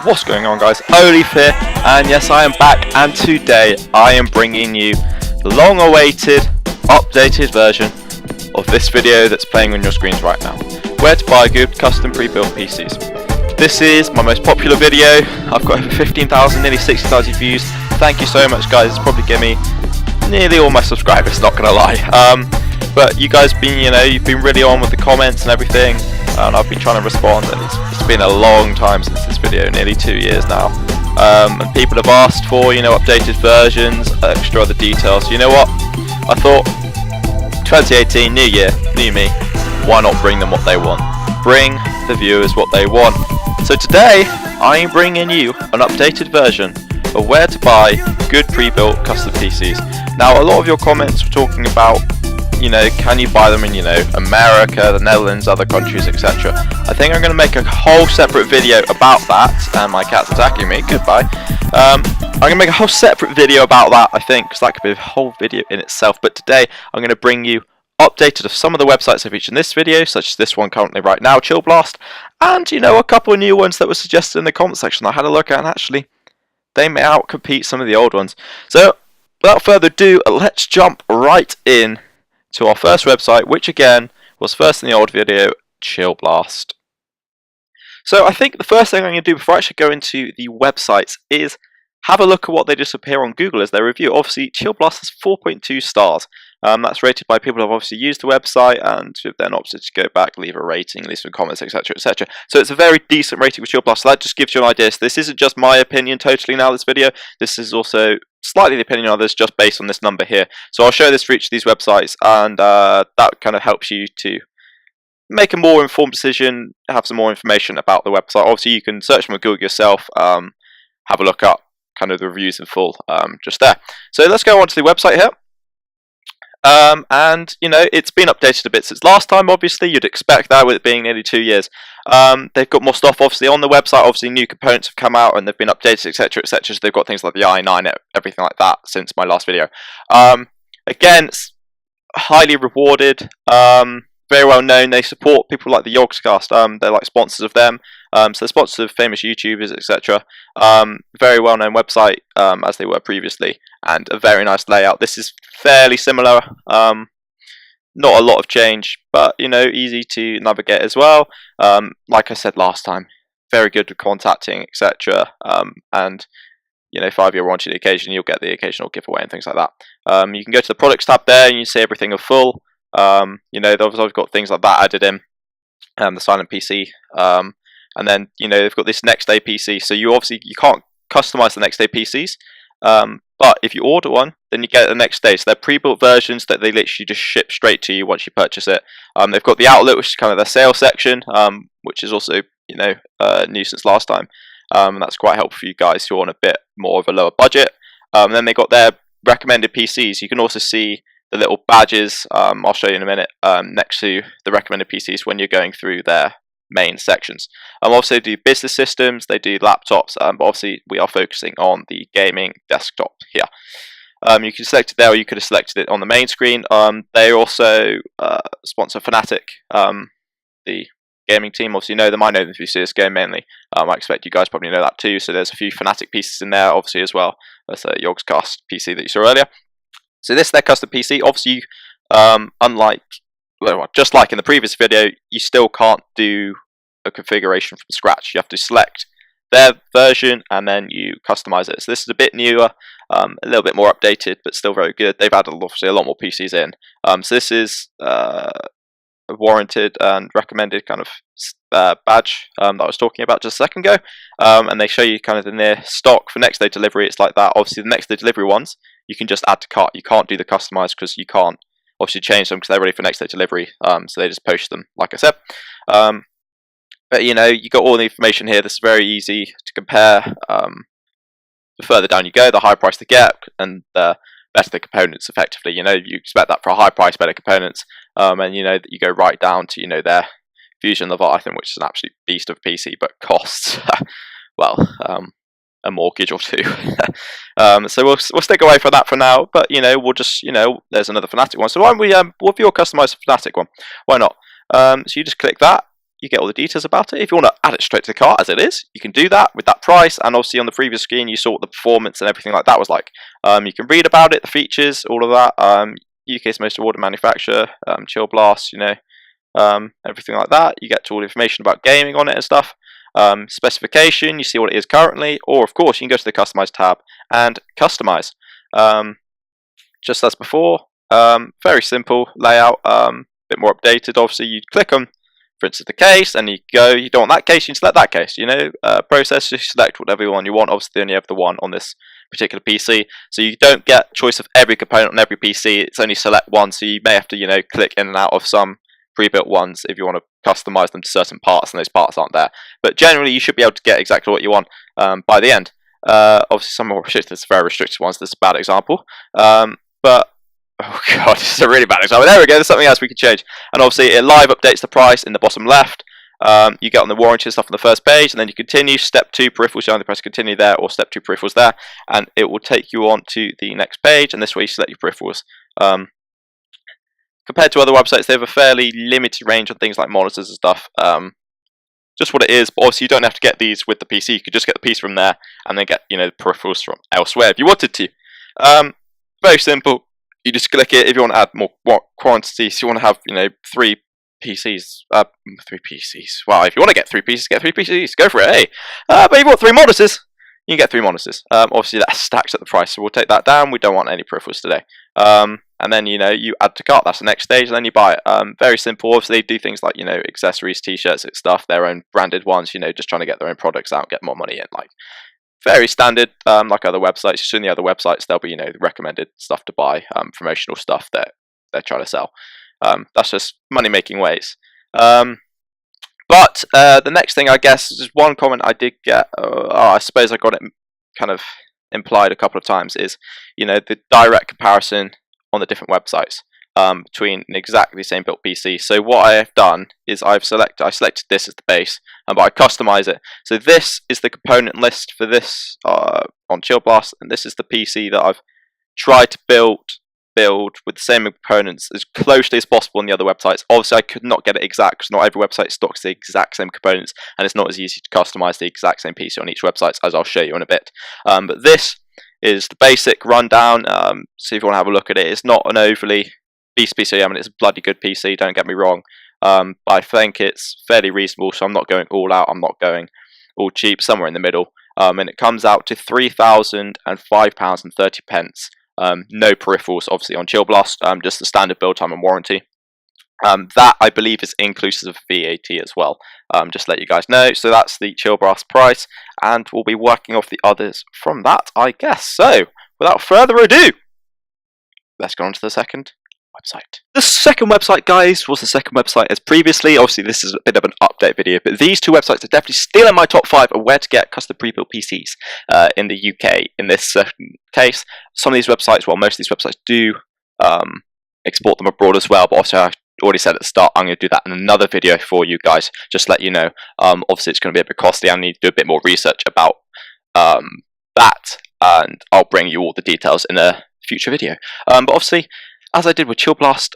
What's going on, guys? Oleafe here, and yes, I am back, and today I am bringing you the long-awaited, updated version of this video that's playing on your screens right now. Where to buy good custom pre-built PCs. This is my most popular video. I've got over 15,000, nearly 60,000 views. Thank you so much, guys. It's probably given me nearly all my subscribers, not gonna lie. But you guys you've been really on with the comments and everything, and I've been trying to respond, and it's been a long time since this video, nearly 2 years now. And people have asked for, updated versions, extra other details. You know what? I thought 2018, new year, new me. Why not bring them what they want? Bring the viewers what they want. So today, I am bringing you an updated version of where to buy good pre-built custom PCs. Now, a lot of your comments were talking about, can you buy them in, America, the Netherlands, other countries, etc. I think I'm going to make a whole separate video about that. And my cat's attacking me. Goodbye. I'm going to make a whole separate video about that, I think, because that could be a whole video in itself. But today, I'm going to bring you updated of some of the websites I featured in this video, such as this one currently right now, Chill Blast, and, a couple of new ones that were suggested in the comment section I had a look at, and actually, they may outcompete some of the old ones. So, without further ado, let's jump right in to our first website, which again was first in the old video, Chill Blast. So I think the first thing I'm going to do before I actually go into the websites is have a look at what they just appear on Google as their review. Obviously, Chill Blast has 4.2 stars. That's rated by people who have obviously used the website and who've then opted to go back, leave a rating, leave some comments, etc, etc. So it's a very decent rating with Chill Blast. So that just gives you an idea. So this isn't just my opinion totally now, this video. This is also slightly the opinion of others just based on this number here. So I'll show this for each of these websites, and that kind of helps you to make a more informed decision, have some more information about the website. Obviously, you can search them on Google yourself, have a look up kind of the reviews in full just there. So let's go on to the website here. And it's been updated a bit since last time. Obviously, you'd expect that with it being nearly 2 years. They've got more stuff obviously on the website. Obviously, new components have come out and they've been updated, etc, etc. So they've got things like the i9, everything like that since my last video. Again, it's highly rewarded, very well known. They support people like the Yogscast. They're like sponsors of them. So they're sponsors of famous YouTubers, etc. Very well known website, as they were previously, and a very nice layout. This is fairly similar. Not a lot of change, but easy to navigate as well. Like I said last time, very good with contacting, etc. And 5-year warranty on the occasion, you'll get the occasional giveaway and things like that. You can go to the products tab there and you see everything in full. They've obviously got things like that added in, the silent PC, and then they've got this next day PC. So you can't customize the next day PCs, but if you order one, then you get it the next day. So they're pre-built versions that they literally just ship straight to you once you purchase it. They've got the outlet, which is kind of their sales section, which is also new since last time, and that's quite helpful for you guys who are on a bit more of a lower budget. And then they got their recommended PCs. You can also see the little badges, I'll show you in a minute, next to the recommended PCs when you're going through their main sections. Obviously they do business systems, they do laptops, but obviously we are focusing on the gaming desktop here. You can select it there, or you could have selected it on the main screen. They also sponsor Fnatic, the gaming team. Obviously you know them, I know them through CSGO mainly. I expect you guys probably know that too, so there's a few Fnatic pieces in there obviously as well. There's a Yogscast PC that you saw earlier. So this is their custom PC. Obviously, just like in the previous video, you still can't do a configuration from scratch. You have to select their version and then you customize it. So this is a bit newer, a little bit more updated, but still very good. They've added obviously a lot more PCs in. So this is a warranted and recommended kind of badge that I was talking about just a second ago. And they show you kind of the near stock for next day delivery. It's like that. Obviously, the next day delivery ones, you can just add to cart. You can't do the customize because you can't obviously change them because they're ready for next day delivery. So they just post them, like I said. But you got all the information here. This is very easy to compare. The further down you go, the higher price they get, and the better the components. Effectively, you expect that for a high price, better components. And that you go right down to their Fusion Leviathan, which is an absolute beast of a PC, but costs well a mortgage or two. So we'll stick away from that for now. But we'll just there's another Fnatic one. So why don't we what if you customize a Fnatic one? Why not? So you just click that, you get all the details about it. If you want to add it straight to the cart as it is, you can do that with that price. And obviously on the previous screen, you saw what the performance and everything like that was like. You can read about it, the features, all of that. UK's most awarded manufacturer, Chill Blast, everything like that. You get to all the information about gaming on it and stuff. Specification, you see what it is currently, or of course you can go to the Customize tab and customize. Just as before, very simple layout, bit more updated. Obviously you click on, for instance, the case, and you don't want that case, you select that case. Process, you select whatever one you want. Obviously they only have the one on this particular PC, so you don't get choice of every component on every PC. It's only select one, so you may have to click in and out of some pre-built ones if you want to customize them to certain parts, and those parts aren't there. But generally you should be able to get exactly what you want by the end. Obviously some more restricted, very restricted ones. This is a bad example, but oh god, this is a really bad example. There we go, there's something else we can change. And obviously it live updates the price in the bottom left. You get on the warranty stuff on the first page, and then you continue. Step 2 peripherals, you either press continue there, or step 2 peripherals there, and it will take you on to the next page, and this way you select your peripherals. Compared to other websites, they have a fairly limited range on things like monitors and stuff. Just what it is, but obviously you don't have to get these with the PC. You could just get the piece from there, and then get the peripherals from elsewhere if you wanted to. Very simple. You just click it if you want to add more quantities. You want to have 3 PCs. 3 PCs. Well, if you want to get 3 pieces, get 3 PCs. Go for it, hey. But if you want 3 monitors, you can get 3 monitors. Obviously that stacks at the price, so we'll take that down. We don't want any peripherals today. And then you add to cart. That's the next stage, and then you buy it. Very simple. Obviously they do things like accessories, t-shirts, stuff, their own branded ones. Just trying to get their own products out, get more money in. Like very standard, like other websites. Just in the other websites, there'll be recommended stuff to buy, promotional stuff that they're trying to sell. That's just money making ways. But the next thing, I guess, is one comment I did get. I suppose I got it kind of implied a couple of times. Is the direct comparison on the different websites between an exactly same built PC. So what I have done is I selected this as the base, but I customize it. So this is the component list for this on Chill Blast, and this is the PC that I've tried to build with the same components as closely as possible on the other websites. Obviously I could not get it exact because not every website stocks the exact same components, and it's not as easy to customize the exact same PC on each website, as I'll show you in a bit. But this is the basic rundown. So if you want to have a look at it, it's not an overly beast PC. I mean, it's a bloody good PC, don't get me wrong, but I think it's fairly reasonable, so I'm not going all out, I'm not going all cheap, somewhere in the middle. And it comes out to £3,005.30. No peripherals, obviously, on Chill Blast, just the standard build time and warranty. That I believe is inclusive of VAT as well. Just to let you guys know. So that's the Chill Blast price, and we'll be working off the others from that, I guess. So without further ado, let's go on to the second website. The second website, guys, was the second website as previously. Obviously, this is a bit of an update video, but these 2 websites are definitely still in my top 5 of where to get custom pre-built PCs in the UK. In this case, some of these websites, well, most of these websites do export them abroad as well, but also I already said at the start, I'm going to do that in another video for you guys, just to let you know. Obviously it's going to be a bit costly. I need to do a bit more research about that, and I'll bring you all the details in a future video. But obviously, as I did with Chill Blast,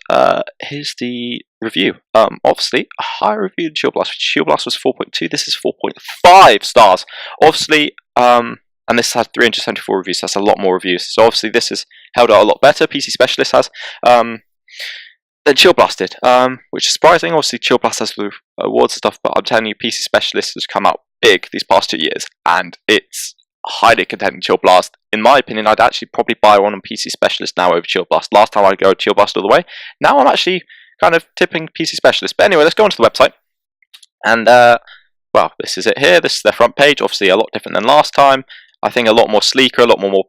here's the review. Obviously a higher review than Chill Blast. Chill Blast was 4.2, this is 4.5 stars. Obviously, and this has 374 reviews, so that's a lot more reviews. So obviously this has held out a lot better, PC Specialist has, than Chill Blast did, which is surprising. Obviously Chill Blast has the awards and stuff, but I'm telling you, PC Specialist has come out big these past 2 years, and it's highly contending Chill Blast. In my opinion, I'd actually probably buy one on PC Specialist now over Chill Blast. Last time I'd go Chill Blast all the way. Now I'm actually kind of tipping PC Specialist. But anyway, let's go onto the website. And, well, this is it here. This is their front page. Obviously a lot different than last time. I think a lot more sleeker, a lot more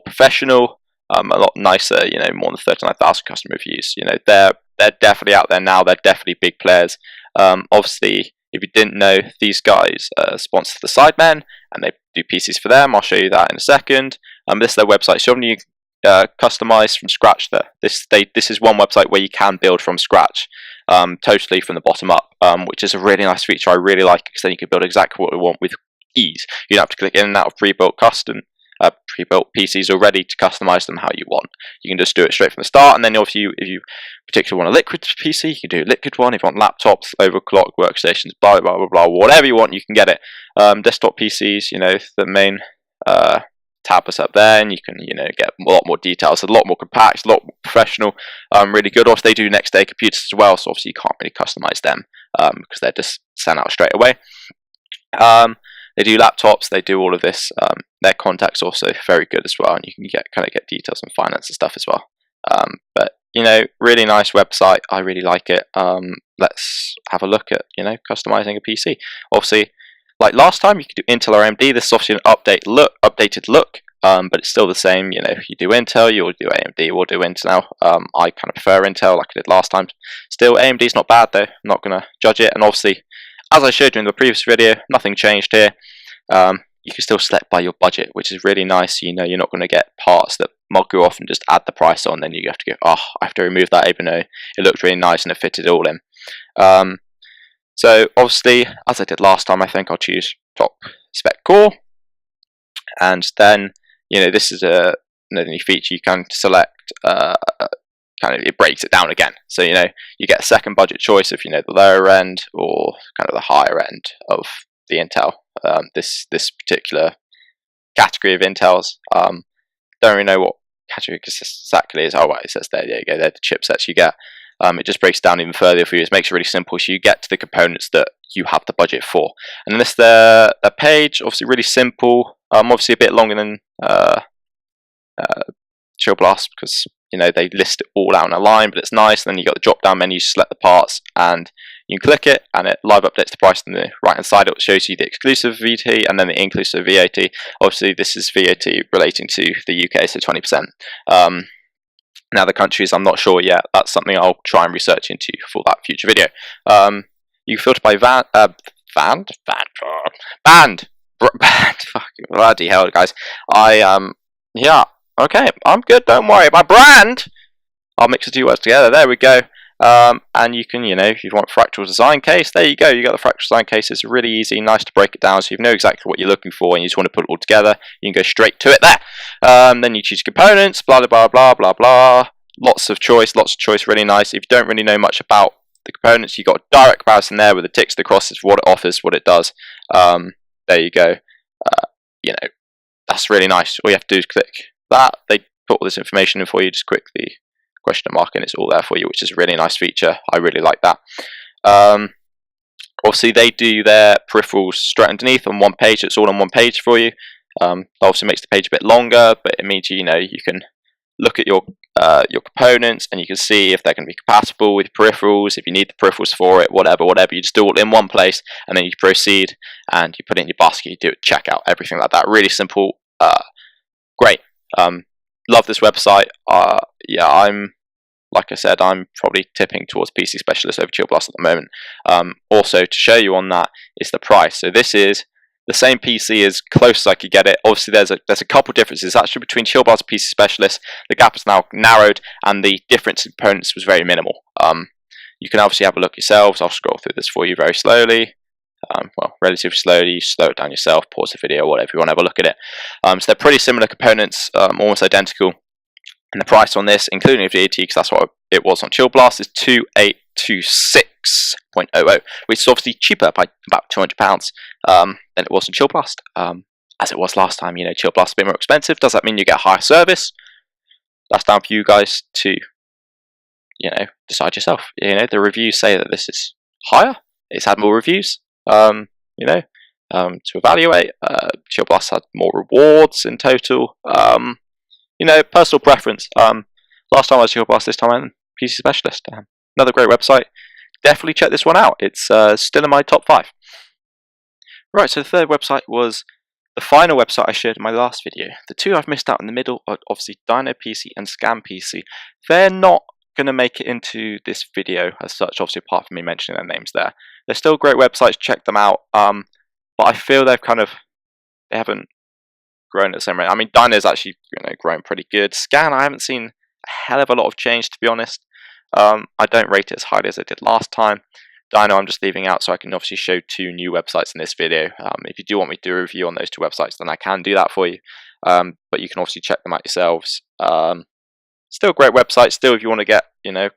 professional, a lot nicer, more than 39,000 customer reviews. They're definitely out there now. They're definitely big players. Obviously, if you didn't know, these guys sponsor the Sidemen, and they do PCs for them. I'll show you that in a second. This is their website, showing you customize from scratch there. This is one website where you can build from scratch, totally from the bottom up, which is a really nice feature. I really like it, because then you can build exactly what you want with ease. You don't have to click in and out of pre-built custom pre-built PCs already to customize them how you want. You can just do it straight from the start, and then obviously if you particularly want a liquid PC, you can do a liquid one. If you want laptops, overclock workstations, blah blah blah blah, whatever you want, you can get it. Desktop PCs, the main tab is up there, and you can get a lot more details, a lot more compact, a lot more professional, really good. Also, they do next day computers as well, so obviously you can't really customize them because they're just sent out straight away. They do laptops, they do all of this. Their contacts also very good as well, and you can get details on finance and stuff as well. But really nice website. I really like it. Let's have a look at customizing a PC. Obviously, like last time, you could do Intel or AMD. This is obviously an updated look, but it's still the same. If you do Intel, you'll do AMD. We'll do Intel now. I kind of prefer Intel, like I did last time. Still, AMD is not bad though. I'm not going to judge it. And obviously, as I showed you in the previous video, nothing changed here. You can still select by your budget, which is really nice. You're not going to get parts that mug you off and just add the price on. Then you have to go, oh, I have to remove that, even though it looked really nice and it fitted it all in. So obviously, as I did last time, I think I'll choose top spec core, and then this is another new feature. You can select it breaks it down again. So you get a second budget choice of the lower end or kind of the higher end of the Intel. This particular category of Intels. Don't really know what category exactly is. Oh, right, it says there. There you go. They're the chipsets you get. It just breaks down even further for you. It makes it really simple, so you get to the components that you have the budget for. And this the page, obviously really simple. Obviously a bit longer than Chill Blast because they list it all out in a line, but it's nice. And then you got the drop down menu, select the parts, and you can click it, and it live updates the price on the right hand side. It shows you the exclusive VAT and then the inclusive VAT. Obviously, this is VAT relating to the UK, so 20%. Now the countries, I'm not sure yet. That's something I'll try and research into for that future video. You can filter by band. Fucking bloody hell, guys. Yeah. Okay, I'm good. Don't worry. My brand. I'll mix the two words together. There we go. And you can, if you want fractal design case, there you go. You got the fractal design case. It's really easy, nice to break it down, so you know exactly what you're looking for, and you just want to put it all together. You can go straight to it there. Then you choose components, blah blah blah blah blah. Lots of choice, really nice. If you don't really know much about the components, you got a direct comparison there with the ticks, the crosses, what it offers, what it does. There you go. That's really nice. All you have to do is click that. They put all this information in for you. Just click the question mark and it's all there for you, which is a really nice feature. I really like that. Obviously they do their peripherals straight underneath on one page. It's all on one page for you. That obviously makes the page a bit longer, but it means you can look at your components and you can see if they're going to be compatible with peripherals, if you need the peripherals for it, whatever. You just do it all in one place, and then you proceed and you put it in your basket, you do it, checkout, everything like that. Really simple, great. Love this website. Like I said, I'm probably tipping towards PC Specialist over Chill Blast at the moment. Also, to show you on that is the price. So this is the same PC as close as I could get it. Obviously, there's a couple differences actually between Chill Blast and PC Specialist. The gap is now narrowed, and the difference in components was very minimal. You can obviously have a look yourselves. I'll scroll through this for you very slowly. Relatively slowly. Slow it down yourself. Pause the video, whatever you want to have a look at it. So they're pretty similar components, almost identical. And the price on this, including VAT, because that's what it was on Chill Blast, is 2826.00, which is obviously cheaper by about £200 than it was on Chill Blast. As it was last time, Chill Blast is a bit more expensive. Does that mean you get higher service? That's down for you guys to, decide yourself. The reviews say that this is higher. It's had more reviews. To evaluate. Chill Blast had more rewards in total. Personal preference. Last time I was Chill Blast, this time I'm PC Specialist. Another great website. Definitely check this one out. It's still in my top 5. Right, so the third website was the final website I shared in my last video. The two I've missed out in the middle are obviously Dino PC and Scan PC. They're not going to make it into this video as such, obviously apart from me mentioning their names there. They're still great websites, check them out. But I feel they haven't grown at the same rate. I mean, Dino's actually grown pretty good. Scan, I haven't seen a hell of a lot of change, to be honest. I don't rate it as highly as I did last time. Dino I'm just leaving out so I can obviously show 2 new websites in this video. If you do want me to do a review on those 2 websites, then I can do that for you. but you can obviously check them out yourselves. Still a great website. Still, if you want to get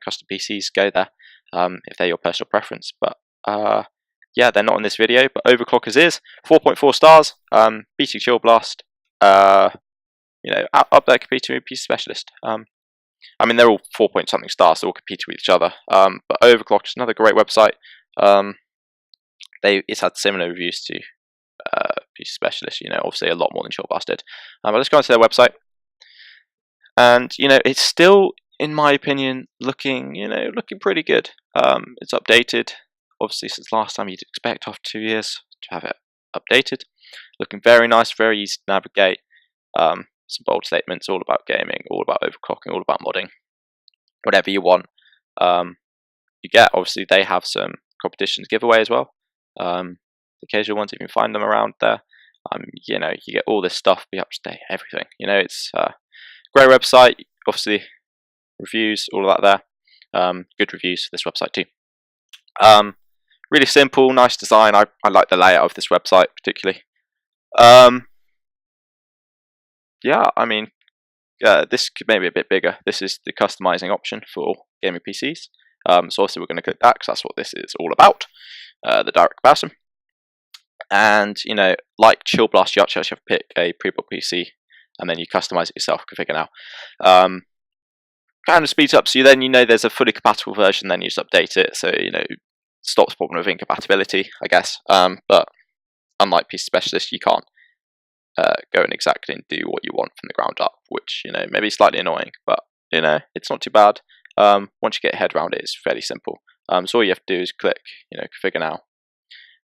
custom PCs, go there if they're your personal preference. But yeah, they're not in this video. But Overclockers is 4.4 stars. PC Chill Blast. Up there competing with PC Specialist. I mean, they're all 4 point something stars, so all competing with each other. But Overclocked is another great website. It's had similar reviews to PC Specialist. Obviously a lot more than Chill Blast did. But let's go onto their website. And it's still, in my opinion, looking pretty good. It's updated, obviously, since last time. You'd expect after 2 years to have it updated. Looking very nice, very easy to navigate. Some bold statements, all about gaming, all about overclocking, all about modding, whatever you want. You get, obviously, they have some competitions giveaway as well. The occasional ones, if you can find them around there. You get all this stuff, be up to date, everything. It's great website, obviously, reviews, all of that there. Good reviews for this website too. Really simple, nice design. I like the layout of this website particularly. Yeah, I mean, this could maybe a bit bigger. This is the customizing option for gaming PCs. So obviously we're going to click that because that's what this is all about, the direct comparison. And, like Chill Blast, you actually have to pick a pre-built PC and then you customize it yourself, configure now. Kind of speeds up, so then there's a fully compatible version, then you just update it, so stops problem of incompatibility, I guess. But unlike PC Specialist, you can't go and exactly and do what you want from the ground up, which maybe slightly annoying, but it's not too bad. Once you get your head around it, it's fairly simple. So all you have to do is click configure now,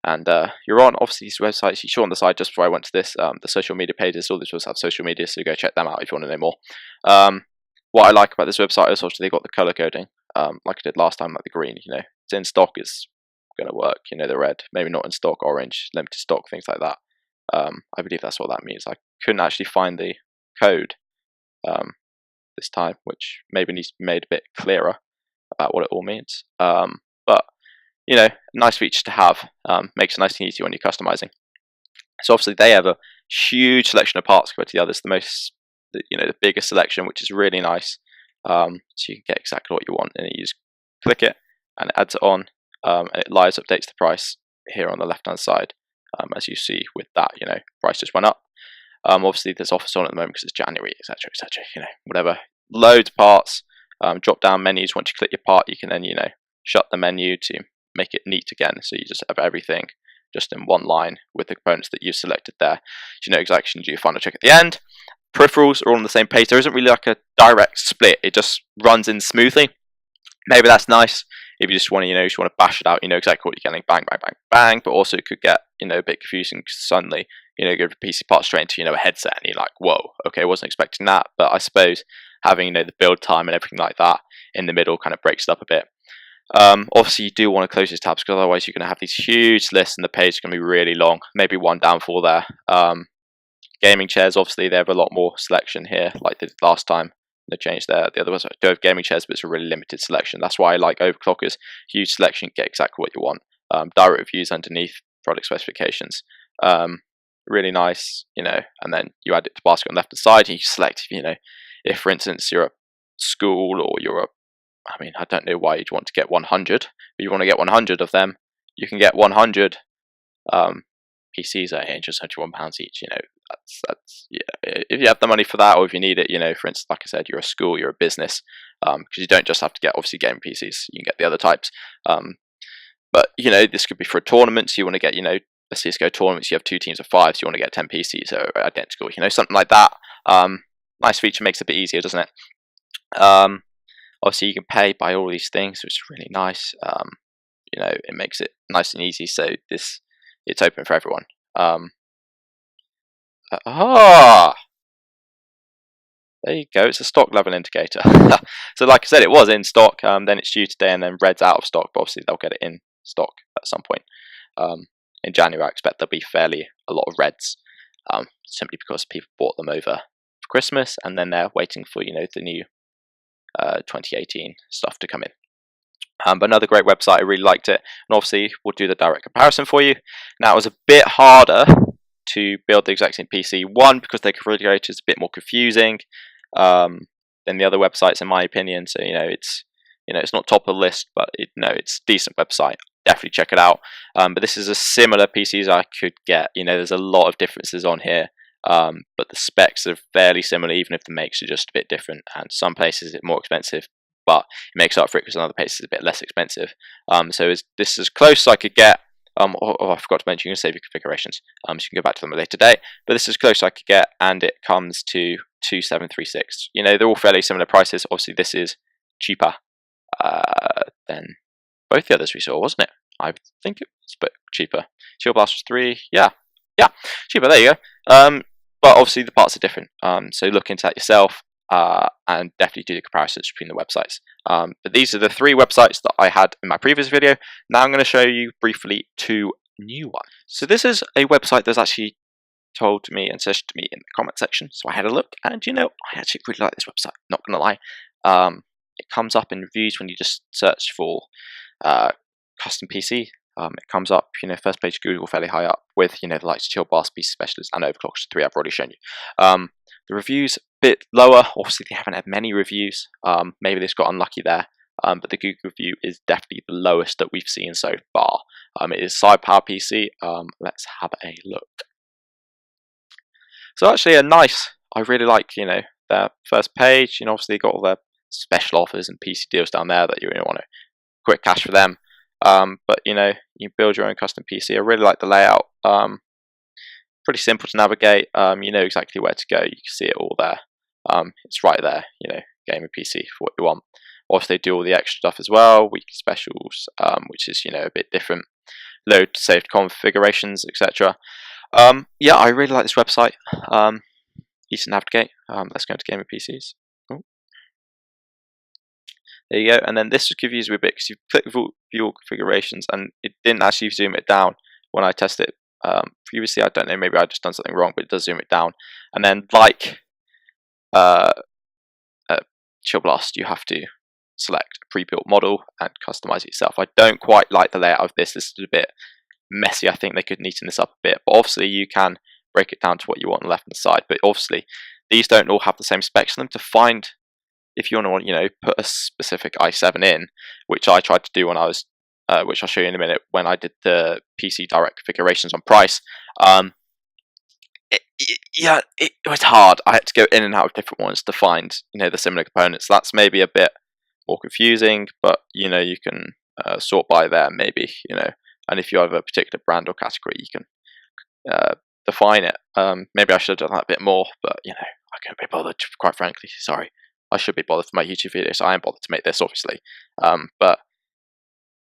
and you're on. Obviously, these websites you saw on the side just before I went to this, the social media pages. All these websites have social media, so go check them out if you want to know more. What I like about this website is obviously they've got the color coding, like I did last time, like the green. It's in stock, it's going to work. The red, maybe not in stock, orange, limited stock, things like that. I believe that's what that means. I couldn't actually find the code this time, which maybe needs to be made a bit clearer about what it all means. But nice feature to have. Makes it nice and easy when you're customizing. So obviously they have a huge selection of parts compared to the others. The biggest selection, which is really nice. So you can get exactly what you want, and you just click it, and it adds it on, and it live updates the price here on the left-hand side. As you see with that, price just went up. Obviously there's offers on at the moment because it's January, etc., etc. Whatever. Loads of parts. Drop down menus. Once you click your part, you can then shut the menu to make it neat again. So you just have everything just in one line with the components that you've selected there. So you know exactly, do your final check at the end. Peripherals are all on the same page. There isn't really like a direct split. It just runs in smoothly. Maybe that's nice if you just want to, bash it out. You know exactly what you're getting, bang, bang, bang, bang. But also it could get, a bit confusing because suddenly, go from PC part straight into, a headset, and you're like, whoa, okay, I wasn't expecting that. But I suppose having, the build time and everything like that in the middle kind of breaks it up a bit. Obviously, you do want to close these tabs because otherwise you're going to have these huge lists and the page is going to be really long. Maybe one downfall there. Gaming chairs, obviously, they have a lot more selection here, like they did last time. They changed there. The other ones do have gaming chairs, but it's a really limited selection. That's why I like Overclockers. Huge selection, get exactly what you want. Direct reviews underneath, product specifications. Really nice, and then you add it to basket on the left-hand side, and you select, if, for instance, you're a school or I don't know why you'd want to get 100, but you want to get 100 of them, you can get 100 PCs at £871 each. That's if you have the money for that, or if you need it, for instance, like I said, you're a school, you're a business, because you don't just have to get obviously gaming PCs, you can get the other types. But this could be for a tournament, so you want to get a CSGO tournament, so you have 2 teams of 5, so you want to get 10 PCs that are identical, something like that. Nice feature, makes it a bit easier, doesn't it? Obviously you can pay by all these things, which is really nice. It makes it nice and easy, so it's open for everyone. There you go, it's a stock level indicator. So like I said, it was in stock, then it's due today, and then red's out of stock, but obviously they'll get it in stock at some point. In January I expect there'll be a lot of reds, simply because people bought them over for Christmas, and then they're waiting for the new 2018 stuff to come in. But another great website, I really liked it, and obviously we'll do the direct comparison for you. Now it was a bit harder to build the exact same PC. One, because their configurator is a bit more confusing than the other websites, in my opinion. So it's not top of the list, but it's a decent website. Definitely check it out. But this is a similar PC as I could get. There's a lot of differences on here, but the specs are fairly similar, even if the makes are just a bit different. And some places it's more expensive, but it makes up for it because in other places it's a bit less expensive. So this is as close as I could get. I forgot to mention, you can save your configurations, so you can go back to them at a later date. But this is as close as I could get, and it comes to 2736. They're all fairly similar prices. Obviously, this is cheaper than both the others we saw, wasn't it? I think it was a bit cheaper. Shield Blast was 3. Yeah, cheaper. There you go. But obviously the parts are different. So look into that yourself. And definitely do the comparisons between the websites. But these are the 3 websites that I had in my previous video. Now I'm going to show you briefly 2 new ones. So this is a website that's actually told me and suggested to me in the comment section. So I had a look, and I actually really like this website. Not going to lie. It comes up in reviews when you just search for custom PC. It comes up, first page Google fairly high up with, the likes of Chill Blast, PC Specialist, and Overclocked 3 I've already shown you. The reviews a bit lower. Obviously, they haven't had many reviews. Maybe they've got unlucky there. But the Google review is definitely the lowest that we've seen so far. It is Side Power PC. Let's have a look. So actually, I really like, their first page. Obviously, they've got all their special offers and PC deals down there that you really want to quick cash for them. But you build your own custom PC. I really like the layout. Pretty simple to navigate. You know exactly where to go. You can see it all there. It's right there. Gamer PC for what you want. Also, they do all the extra stuff as well. Weekly specials, which is a bit different. Load saved configurations, etc. Yeah, I really like this website. Easy to navigate. Let's go into Gamer PCs. Oh. There you go. And then this will confuse me a bit because you click view all configurations, and it didn't actually zoom it down when I tested it. Previously, I don't know, maybe I just done something wrong, but it does zoom it down. And then like Chill Blast, you have to select a pre-built model and customize it yourself. I don't quite like the layout of this. This is a bit messy. I think they could neaten this up a bit, but obviously you can break it down to what you want on the left and side. But obviously these don't all have the same specs on them. To find if you want to put a specific i7 in, which I tried to do when I was which I'll show you in a minute, when I did the PC direct configurations on price. It was hard. I had to go in and out of different ones to find the similar components. That's maybe a bit more confusing, but you can sort by there maybe, and if you have a particular brand or category, you can define it. Maybe I should have done that a bit more, but I couldn't be bothered, quite frankly. Sorry. I should be bothered for my YouTube videos. I am bothered to make this, obviously, but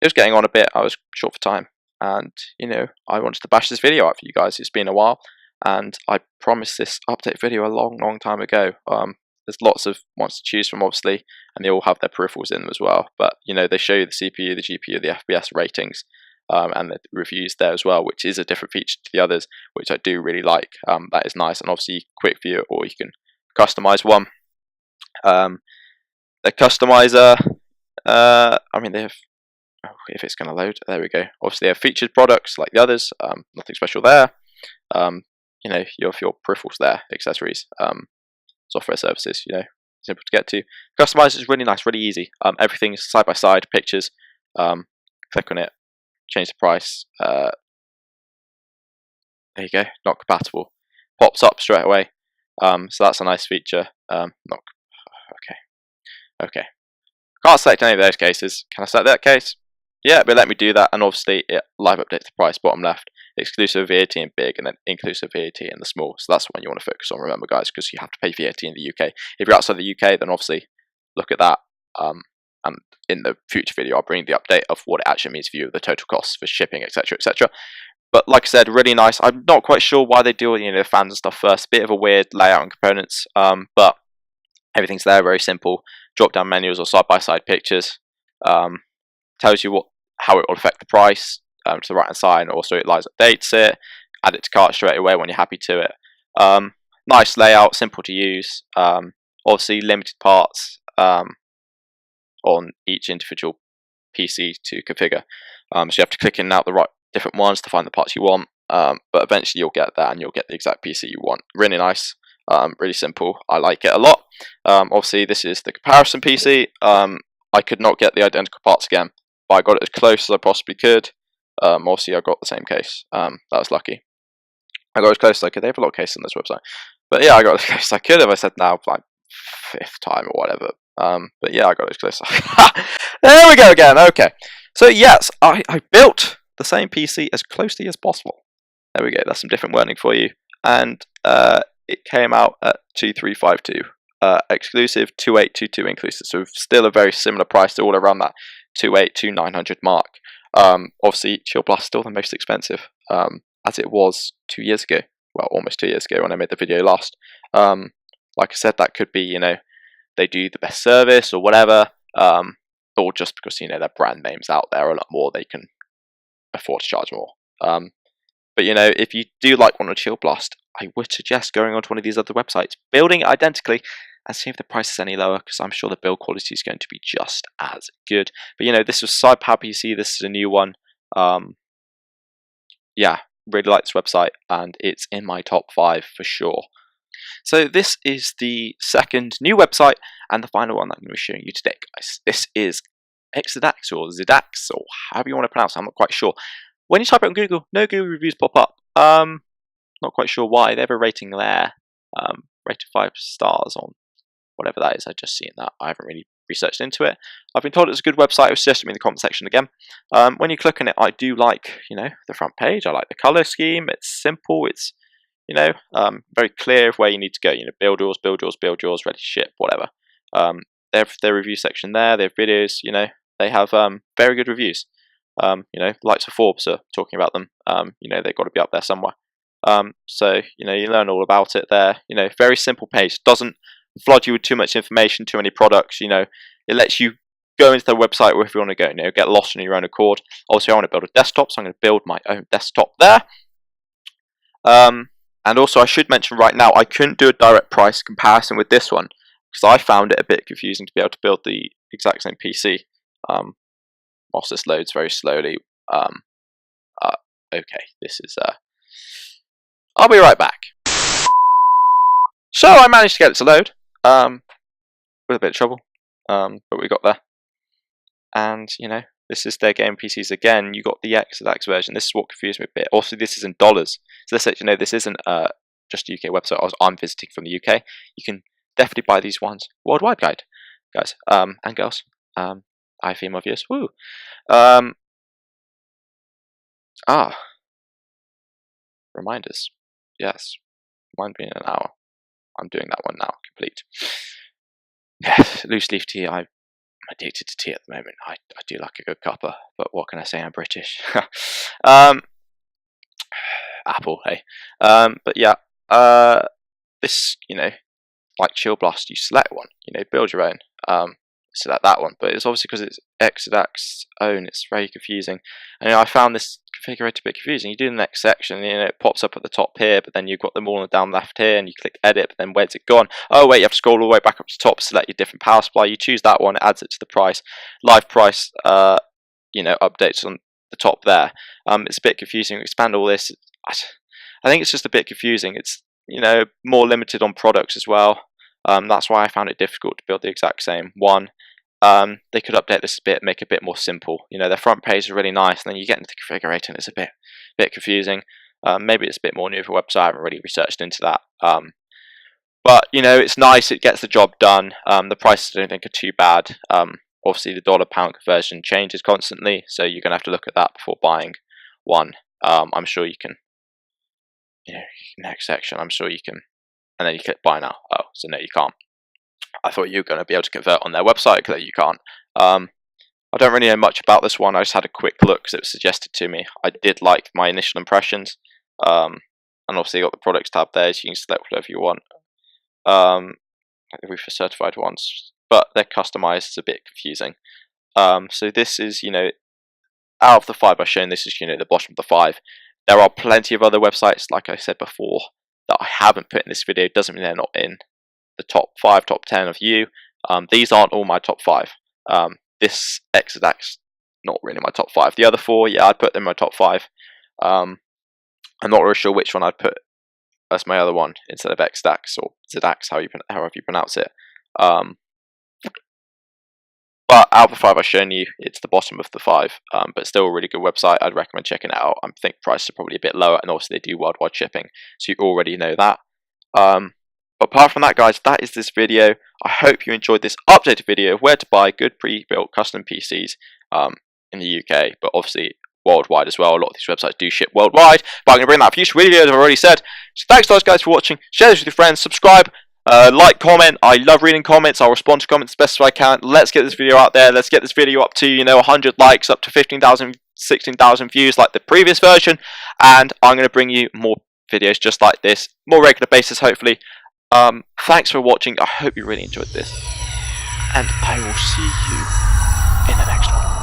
it was getting on a bit. I was short for time, and I wanted to bash this video out for you guys. It's been a while, and I promised this update video a long time ago. There's lots of ones to choose from, obviously, and they all have their peripherals in them as well. But they show you the CPU, the GPU, the FPS ratings, and the reviews there as well, which is a different feature to the others, which I do really like. That is nice, and obviously quick view, or you can customize one. The customizer, they have. If it's going to load, there we go. Obviously, they have featured products like the others. Nothing special there. You have your peripherals there, accessories, software services. Simple to get to. Customize is really nice, really easy. Everything is side by side, pictures. Click on it, change the price. There you go. Not compatible. Pops up straight away. So that's a nice feature. Okay. Can't select any of those cases. Can I select that case? Yeah, but let me do that, and obviously it live updates the price, bottom left, exclusive VAT in big, and then inclusive VAT in the small. So that's the one you want to focus on, remember guys, because you have to pay VAT in the UK. If you're outside the UK, then obviously look at that, and in the future video I'll bring the update of what it actually means for you, the total costs for shipping, etc, etc. But like I said, really nice. I'm not quite sure why they do the fans and stuff first. Bit of a weird layout and components, but everything's there, very simple. Drop down menus or side by side pictures. Tells you how it will affect the price to the right hand side, and also it updates it. Add it to cart straight away when you're happy to it. Nice layout, simple to use. Obviously limited parts on each individual PC to configure. So you have to click in and out the right different ones to find the parts you want. but eventually you'll get that and you'll get the exact PC you want. Really nice, really simple. I like it a lot. Obviously this is the comparison PC. I could not get the identical parts again, but I got it as close as I possibly could. Obviously I got the same case. That was lucky. I got as close as I could. They have a lot of cases on this website, but yeah, I got as close as I could. If I said now, like 5th time or whatever. But yeah, I got as close. There we go again. Okay, so yes, I built the same PC as closely as possible. There we go. That's some different wording for you. And it came out at 2352 exclusive, 2822 inclusive. So still a very similar price to all around that 282900 mark. Obviously, Chill Blast still the most expensive, as it was 2 years ago. Well, almost 2 years ago when I made the video last. Like I said, that could be, you know, they do the best service or whatever, or just because, you know, their brand name's out there a lot more, they can afford to charge more. But, you know, if you do like one of Chill Blast, I would suggest going onto one of these other websites, building it identically, and see if the price is any lower, because I'm sure the build quality is going to be just as good. But, you know, this was SidePower PC, this is a new one. Yeah, really like this website, and it's in my top 5 for sure. So this is the second new website, and the final one that I'm going to be showing you today, guys. This is Exadax, or Zidax, or however you want to pronounce it, I'm not quite sure. When you type it on Google, no Google reviews pop up. Not quite sure why. They have a rating there, rated 5 stars on whatever that is. I've just seen that. I haven't really researched into it. I've been told it's a good website. It was suggested to me in the comment section again. When you click on it, I do like, you know, the front page. I like the color scheme. It's simple. It's, you know, very clear of where you need to go. You know, build yours, build yours, build yours, ready to ship, whatever. They have their review section there. They have videos. You know, they have very good reviews. You know, likes of Forbes are talking about them. You know, they've got to be up there somewhere. So, you know, you learn all about it there. You know, very simple page. Doesn't flood you with too much information, too many products. You know, it lets you go into their website wherever you want to go. You know, get lost on your own accord. Also, I want to build a desktop, so I'm going to build my own desktop there. And also, I should mention right now, I couldn't do a direct price comparison with this one because I found it a bit confusing to be able to build the exact same PC. Whilst this loads very slowly. Okay, this is. I'll be right back. So I managed to get it to load, with a bit of trouble, but we got there. And you know, this is their game PCs again. You got the Exadax version. This is what confused me a bit. Also, this is in dollars. So this, you know, this isn't just a UK website. I'm visiting from the UK. You can definitely buy these ones worldwide, guys, and girls. I female viewers. Woo. Reminders. Yes. Remind me in an hour. I'm doing that one now. Complete. Yes. Loose leaf tea. I'm addicted to tea at the moment. I do like a good cuppa, but what can I say? I'm British. Apple, hey. But yeah. This, you know, like Chill Blast, you select one. You know, build your own. Select that one, but it's obviously because it's Exadax's own, it's very confusing. And you know, I found this configurator a bit confusing. You do the next section, you know, it pops up at the top here, but then you've got them all down left here, and you click edit, but then where's it gone? Oh wait, you have to scroll all the way back up to the top, select your different power supply, you choose that one, it adds it to the price. Live price, you know, updates on the top there. It's a bit confusing. Expand all this. I think it's just a bit confusing. It's, you know, more limited on products as well. That's why I found it difficult to build the exact same one. They could update this a bit, make it a bit more simple. You know, their front page is really nice, and then you get into the configurator and it's a bit confusing. Maybe it's a bit more new for a website. I haven't really researched into that. But you know, it's nice. It gets the job done. The prices I don't think are too bad. Obviously, the dollar-pound conversion changes constantly, so you're gonna have to look at that before buying one. I'm sure you can. You know, next section. I'm sure you can. And then you click buy now. Oh, so no, you can't. I thought you were going to be able to convert on their website, because you can't. I don't really know much about this one. I just had a quick look because it was suggested to me. I did like my initial impressions. And obviously you got the products tab there, so you can select whatever you want. We've for certified ones, but they're customized. It's a bit confusing. So this is, you know, out of the 5 I've shown, this is, you know, the bottom of the 5. There are plenty of other websites, like I said before, that I haven't put in this video. Doesn't mean they're not in the top 5, top 10 of you. These aren't all my top 5. This Exadax, not really my top 5. The other 4, yeah, I put them in my top 5. I'm not really sure which one I'd put as my other one instead of Xdax or Zdax, however you pronounce it. But out of the 5 I've shown you, it's the bottom of the 5, but still a really good website. I'd recommend checking it out. I think prices are probably a bit lower, and also they do worldwide shipping, so you already know that. But apart from that, guys, that is this video. I hope you enjoyed this updated video of where to buy good pre-built custom PCs in the UK, but obviously worldwide as well. A lot of these websites do ship worldwide, but I'm going to bring that up future videos, I've already said. So thanks to those guys for watching. Share this with your friends, subscribe, like, comment. I love reading comments. I'll respond to comments as best as I can. Let's get this video out there. Let's get this video up to, 100 likes, up to 15,000, 16,000 views like the previous version, and I'm going to bring you more videos just like this, more regular basis hopefully. Thanks for watching. I hope you really enjoyed this, and I will see you in the next one.